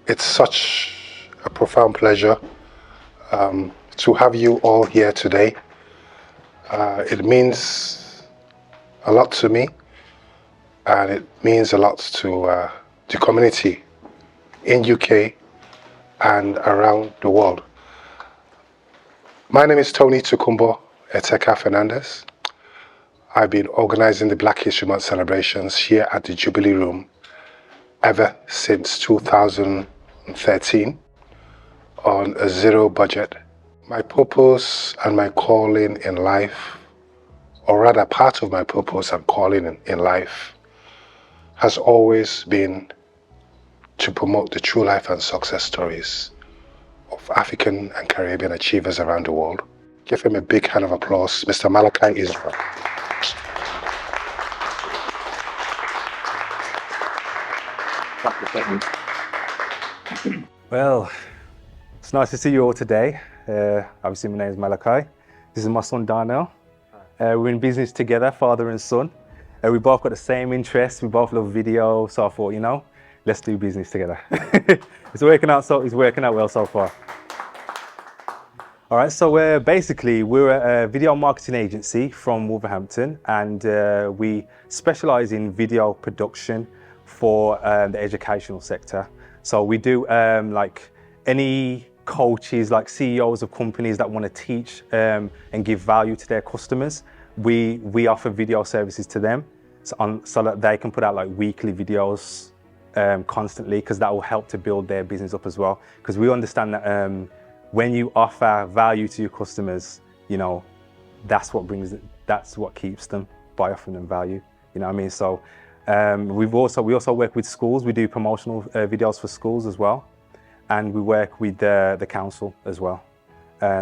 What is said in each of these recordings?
It's such a profound pleasure to have you all here today. It means a lot to me, and it means a lot to the community in UK and around the world. My name is Tokunbo Fernandez. I've been organizing the Black History Month celebrations here at the Jubilee Room ever since 2013 on a zero budget. My purpose and my calling in life, or rather part of my purpose and calling in life, has always been to promote the true life and success stories of African and Caribbean achievers around the world. Give him a big hand of applause, Mr. Malakai Israel. Well, it's nice to see you all today. Obviously, my name is Malakai. This is my son, Darnell. We're in business together, father and son. We both got the same interests. We both love video, so I thought, you know, let's do business together. It's working out well so far. All right, so we're a video marketing agency from Wolverhampton, and we specialize in video production for the educational sector. So we do like any coaches, like CEOs of companies that want to teach and give value to their customers. We offer video services to them so that they can put out like weekly videos constantly, because that will help to build their business up as well. Because we understand that when you offer value to your customers, you know, that's what keeps them, by offering them value. You know what I mean? So we also work with schools. We do promotional videos for schools as well, and we work with the council as well.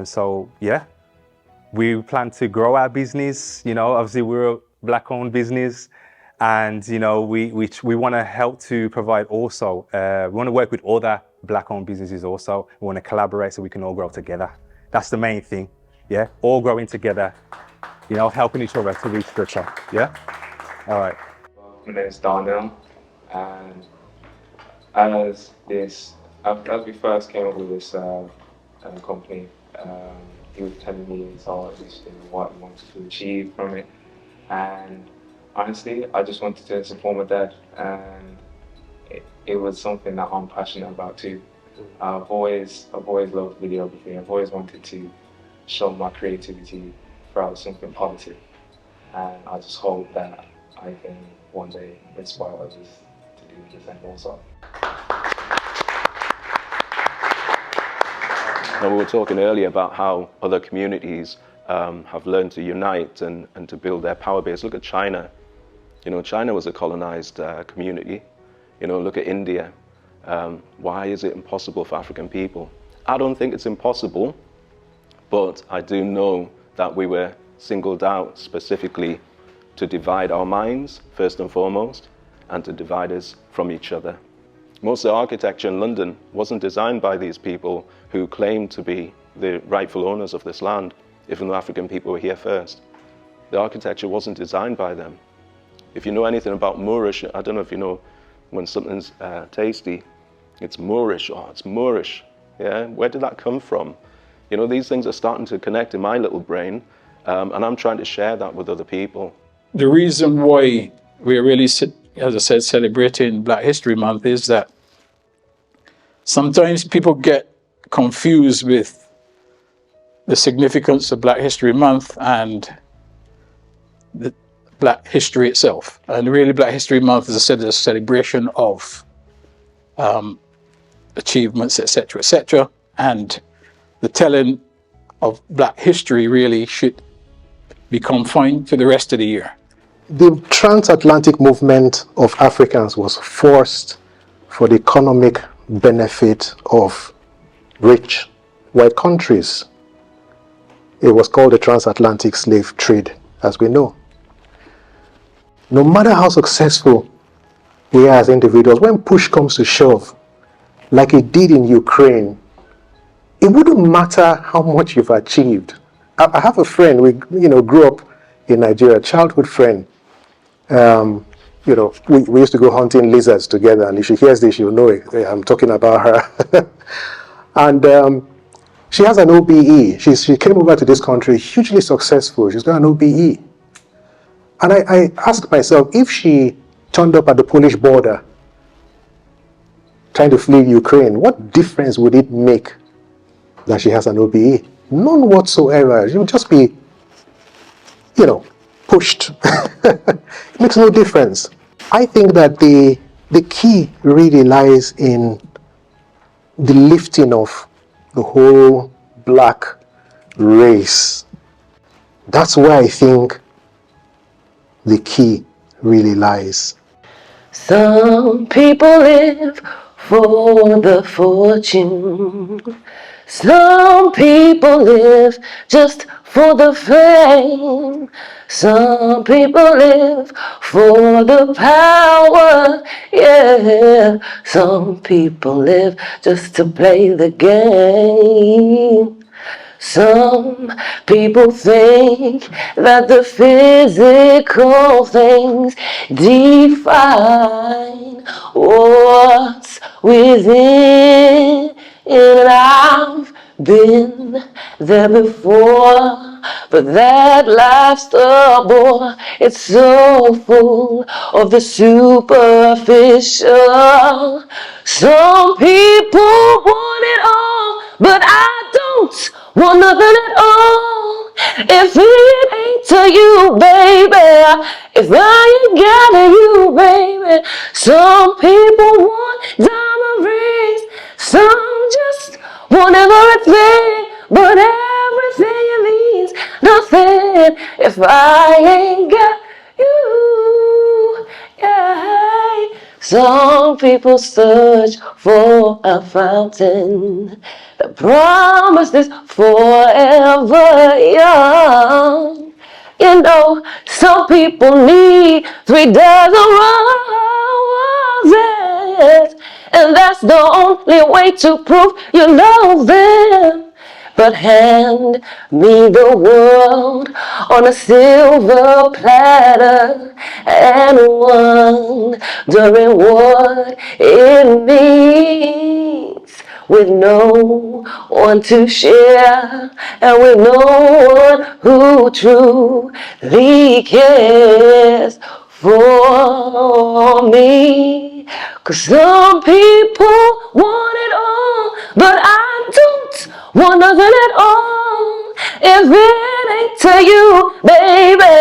So yeah, we plan to grow our business. You know, obviously we're a Black-owned business, and you know we want to help to provide also. We want to work with other Black-owned businesses also. We want to collaborate so we can all grow together. That's the main thing. Yeah, all growing together. You know, helping each other to reach the top. Yeah. All right. My name is Darnell, and as we first came up with this company, he was telling me his art, what he wanted to achieve from it, and honestly, I just wanted to support my dad, and it was something that I'm passionate about too. I've always loved videography. I've always wanted to show my creativity throughout something positive, and I just hope that I can one day inspire others to do the same also. Now, we were talking earlier about how other communities have learned to unite and to build their power base. Look at China. You know, China was a colonized community. You know, look at India. Why is it impossible for African people? I don't think it's impossible, but I do know that we were singled out specifically to divide our minds, first and foremost, and to divide us from each other. Most of the architecture in London wasn't designed by these people who claimed to be the rightful owners of this land, even though African people were here first. The architecture wasn't designed by them. If you know anything about Moorish, I don't know if you know, when something's tasty, it's Moorish, oh, it's Moorish. Yeah, where did that come from? You know, these things are starting to connect in my little brain, and I'm trying to share that with other people. The reason why we're really, as I said, celebrating Black History Month is that sometimes people get confused with the significance of Black History Month and the Black history itself. And really, Black History Month, as I said, is a celebration of achievements, etc., etc. And the telling of Black history really should be confined to the rest of the year. The transatlantic movement of Africans was forced for the economic benefit of rich white countries. It was called the transatlantic slave trade, as we know. No matter how successful we are as individuals, when push comes to shove, like it did in Ukraine, it wouldn't matter how much you've achieved. I have a friend, we grew up in Nigeria, childhood friend. we used to go hunting lizards together, and if she hears this, she'll know it. I'm talking about her. And she has an OBE. She came over to this country hugely successful. She's got an OBE. And I asked myself, if she turned up at the Polish border trying to flee Ukraine, what difference would it make that she has an OBE? None whatsoever. She would just be, pushed. It makes no difference. I think that the key really lies in the lifting of the whole black race. That's where I think the key really lies. Some people live for the fortune. Some people live just for the fame. Some people live for the power. Yeah, some people live just to play the game. Some people think that the physical things define what's within. And I've been there before, but that life's a bore. It's so full of the superficial. Some people want it all, but I don't want nothing at all. If it ain't to you, baby, if I ain't got you, baby. Some people want diamond rings, some just want everything, but everything means nothing if I ain't got you. Yeah. Some people search for a fountain that promises forever young. Some people need 3 dozen roses, and that's the only way to prove you love them. But hand me the world on a silver platter and wondering what it means, with no one to share and with no one who truly cares for me. 'Cause some people want it all, but I don't want nothing at all. If it ain't to you, baby,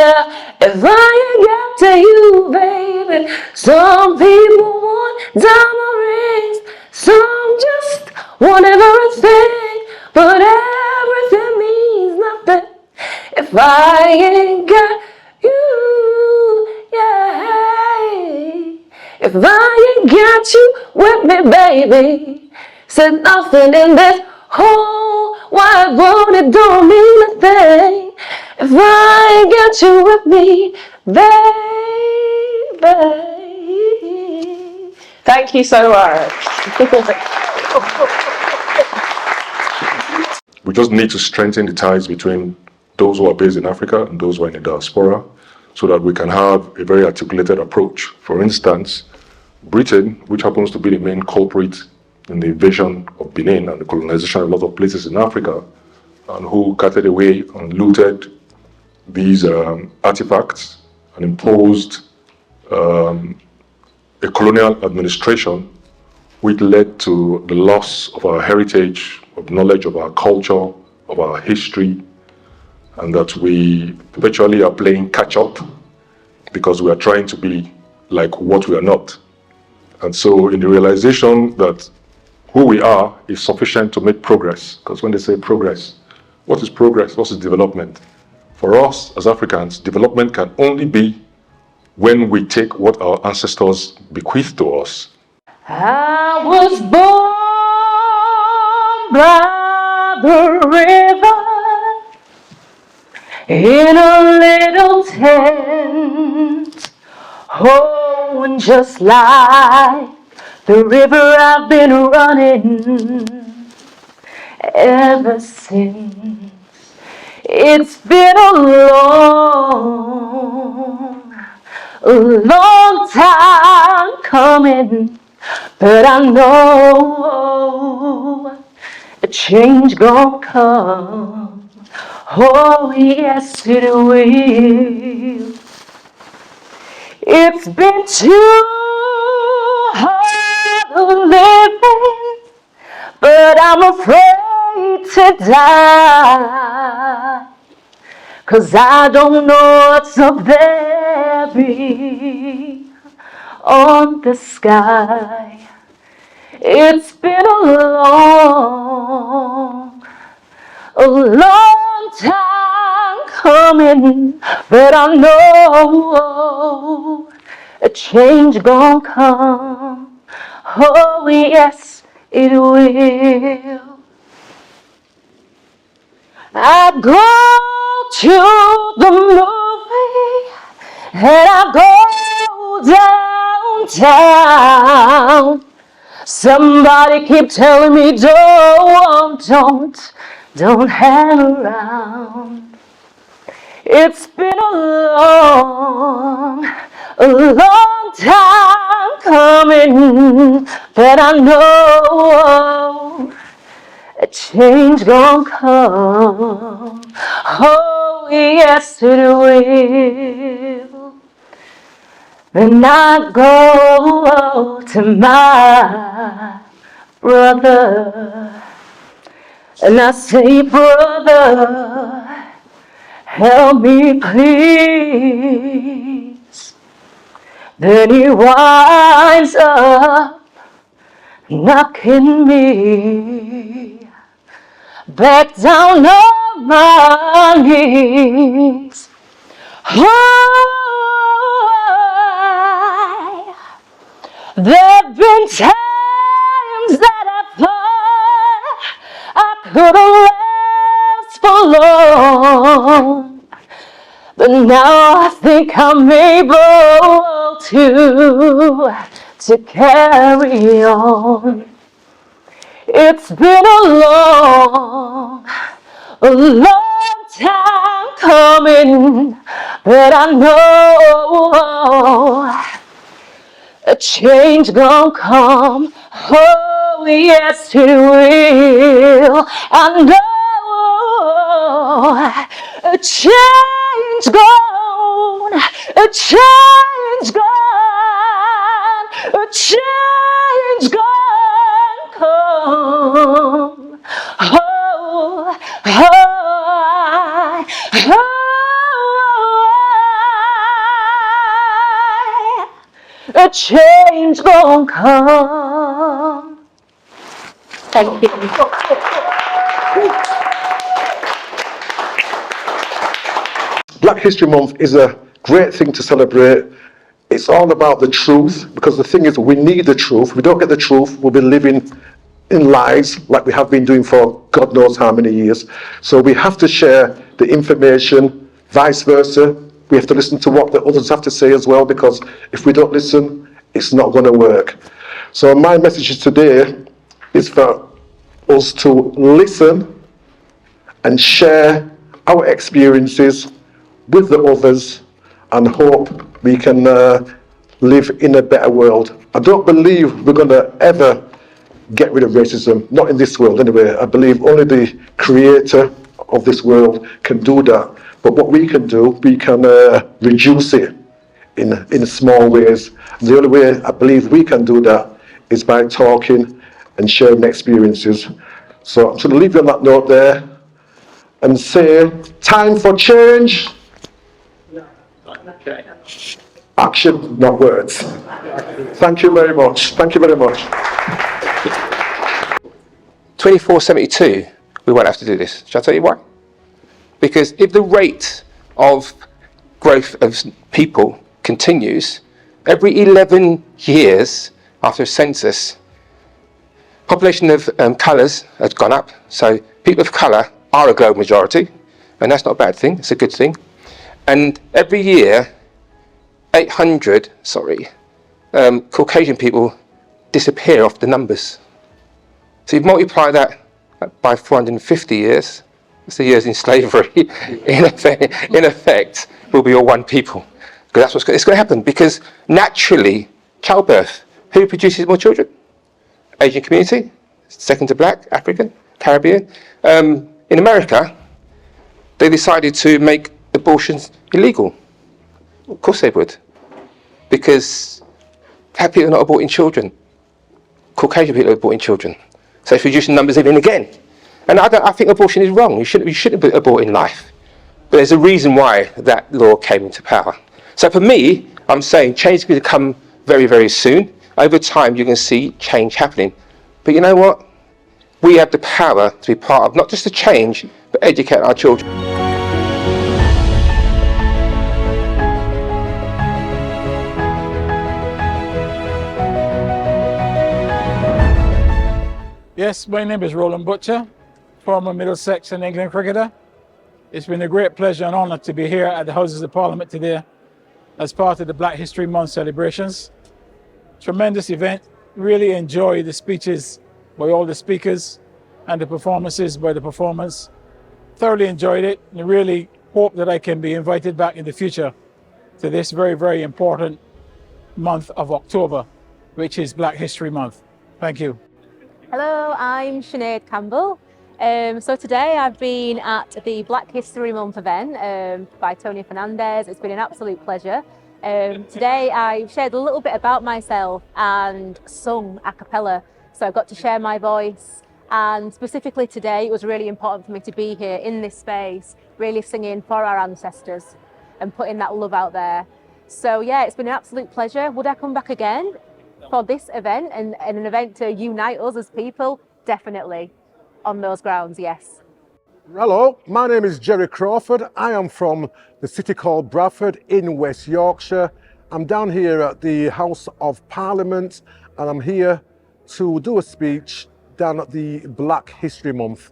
if I ain't got to you, baby. Some people want diamond rings, some just want everything, but everything means nothing if I ain't got you, yeah. If I ain't got you with me, baby, said nothing in this whole wide world, it don't mean a thing. If I ain't got you with me, baby. Thank you so much. We just need to strengthen the ties between those who are based in Africa and those who are in the diaspora, so that we can have a very articulated approach. For instance, Britain, which happens to be the main culprit in the invasion of Benin and the colonization of a lot of places in Africa, and who carted away and looted these artifacts and imposed a colonial administration, which led to the loss of our heritage, of knowledge of our culture, of our history, and that we perpetually are playing catch up because we are trying to be like what we are not. And so in the realization that who we are is sufficient to make progress, because when they say progress, what is progress? What is development? For us as Africans, development can only be when we take what our ancestors bequeathed to us. I was born by the river in a little tent. Oh, and just like the river I've been running ever since. It's been a long, a long time coming, but I know a change gonna come. Oh, yes, it will. It's been too hard living, but I'm afraid to die, 'cause I don't know what's up there beyond the sky. It's been a long time coming, but I know a change gonna come. Oh, yes, it will. I go to the movie and I go downtown. Somebody keep telling me don't hang around. It's been a long time coming, but I know a change gonna come. Oh, yes, it will. And I go to my brother, and I say, brother, help me please. Then he winds up knocking me back down on my knees. Oh, there've been times that I thought I could have last for long, but now I think I'm able to carry on. It's been a long time coming, but I know a change gonna come. Oh, yes, it will. I know a change gonna, a change gonna come. Oh, a change gonna come. Thank you. Black History Month is a great thing to celebrate. It's all about the truth, because the thing is, we need the truth. If we don't get the truth, we'll be living in lies like we have been doing for God knows how many years. So we have to share the information, vice versa. We have to listen to what the others have to say as well, because if we don't listen, it's not going to work. So my message today is for us to listen and share our experiences with the others, and hope we can live in a better world. I don't believe we're going to ever get rid of racism, not in this world anyway. I believe only the creator of this world can do that. But what we can do, we can reduce it in small ways. And the only way I believe we can do that is by talking and sharing experiences. So I'm going to leave you on that note there and say, time for change. Action, not words. Thank you very much. Thank you very much. 2472, we won't have to do this. Shall I tell you why? Because if the rate of growth of people continues, every 11 years after a census, population of colours has gone up. So people of colour are a global majority, and that's not a bad thing, it's a good thing. And every year, 800 Caucasian people disappear off the numbers. So you multiply that by 450 years, that's the years in slavery, in effect will be all one people. Because that's it's going to happen. Because naturally, childbirth, who produces more children? Asian community, second to black, African, Caribbean. In America, they decided to make abortions illegal. Of course they would. Because black people are not aborting children. Caucasian people are aborting children. So it's reducing numbers even again. And I think abortion is wrong. You shouldn't be aborting life. But there's a reason why that law came into power. So for me, I'm saying change is going to come very, very soon. Over time, you're going to see change happening. But you know what? We have the power to be part of not just the change, but educate our children. Yes, my name is Roland Butcher, former Middlesex and England cricketer. It's been a great pleasure and honour to be here at the Houses of Parliament today as part of the Black History Month celebrations. Tremendous event. Really enjoy the speeches by all the speakers and the performances by the performers. Thoroughly enjoyed it and really hope that I can be invited back in the future to this very, very important month of October, which is Black History Month. Thank you. Hello, I'm Sinead Campbell. So today I've been at the Black History Month event by Tony Fernandez. It's been an absolute pleasure. Today I shared a little bit about myself and sung a cappella. So I got to share my voice, and specifically today it was really important for me to be here in this space, really singing for our ancestors and putting that love out there. So yeah, it's been an absolute pleasure. Would I come back again for this event and an event to unite us as people? Definitely. On those grounds, yes. Hello, my name is Jerry Crawford. I am from the city called Bradford in West Yorkshire. I'm down here at the House of Parliament and I'm here to do a speech down at the Black History Month.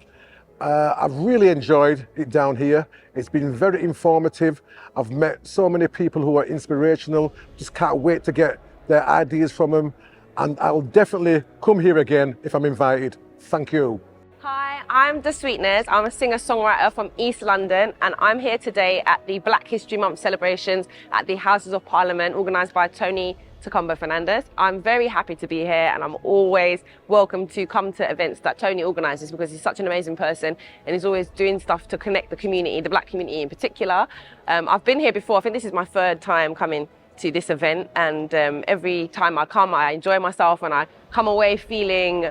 I've really enjoyed it down here. It's been very informative. I've met so many people who are inspirational. Just can't wait to get their ideas from them. And I'll definitely come here again if I'm invited. Thank you. Hi, I'm The Sweetness. I'm a singer-songwriter from East London and I'm here today at the Black History Month celebrations at the Houses of Parliament organised by Tokunbo Fernandez. I'm very happy to be here and I'm always welcome to come to events that Tony organises because he's such an amazing person and he's always doing stuff to connect the community, the black community in particular. I've been here before. I think this is my third time coming to this event and every time I come I enjoy myself and I come away feeling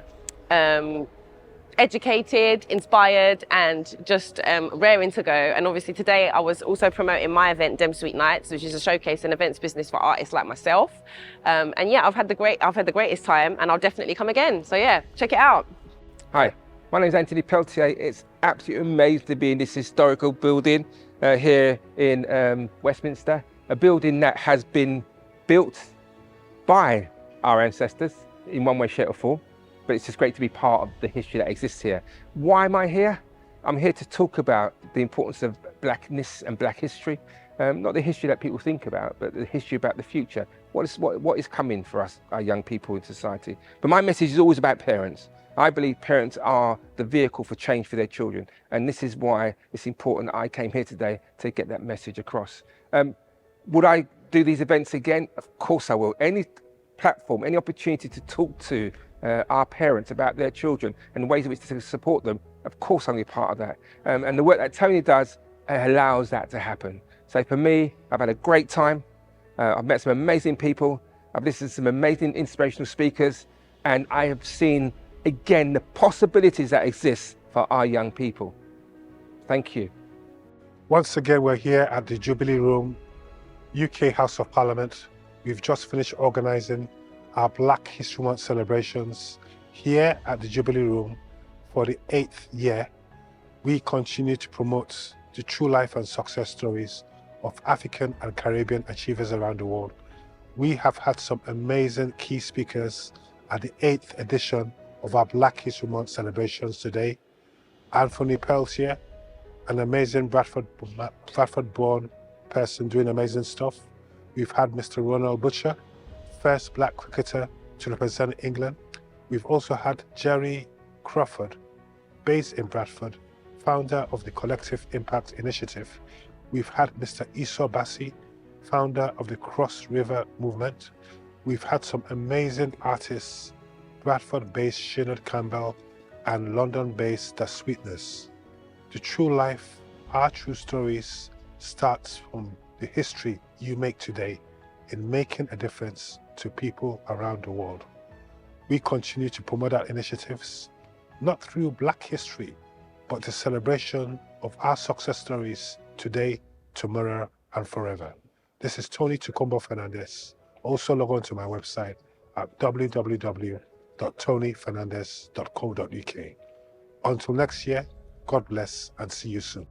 educated, inspired and just raring to go. And obviously today I was also promoting my event Dem Sweet Nights, which is a showcase and events business for artists like myself. And yeah, I've had the greatest time and I'll definitely come again. So yeah, check it out. Hi, my name is Anthony Peltier. It's absolutely amazing to be in this historical building here in Westminster, a building that has been built by our ancestors in one way, shape or form. But it's just great to be part of the history that exists here. Why am I here? I'm here to talk about the importance of blackness and black history. Not the history that people think about, but the history about the future. What is coming for us, our young people in society? But my message is always about parents. I believe parents are the vehicle for change for their children. And this is why it's important that I came here today to get that message across. Would I do these events again? Of course I will. Any platform, any opportunity to talk to our parents about their children and ways in which to support them, of course I'm going to be part of that. And the work that Tony does allows that to happen. So for me, I've had a great time. I've met some amazing people. I've listened to some amazing inspirational speakers, and I have seen, again, the possibilities that exist for our young people. Thank you. Once again, we're here at the Jubilee Room, UK House of Parliament. We've just finished organising our Black History Month celebrations here at the Jubilee Room for the 8th year. We continue to promote the true life and success stories of African and Caribbean achievers around the world. We have had some amazing key speakers at the 8th edition of our Black History Month celebrations today. Anthony Peltier, an amazing Bradford-born person doing amazing stuff. We've had Mr. Ronald Butcher, first black cricketer to represent England. We've also had Jerry Crawford, based in Bradford, founder of the Collective Impact Initiative. We've had Mr. Esau Bassi, founder of the Cross River Movement. We've had some amazing artists, Bradford-based Sinead Campbell and London-based The Sweetness. The true life, our true stories starts from the history you make today in making a difference to people around the world. We continue to promote our initiatives, not through Black history, but the celebration of our success stories today, tomorrow, and forever. This is Tokunbo Fernandez. Also log on to my website at www.tonyfernandez.co.uk. Until next year, God bless and see you soon.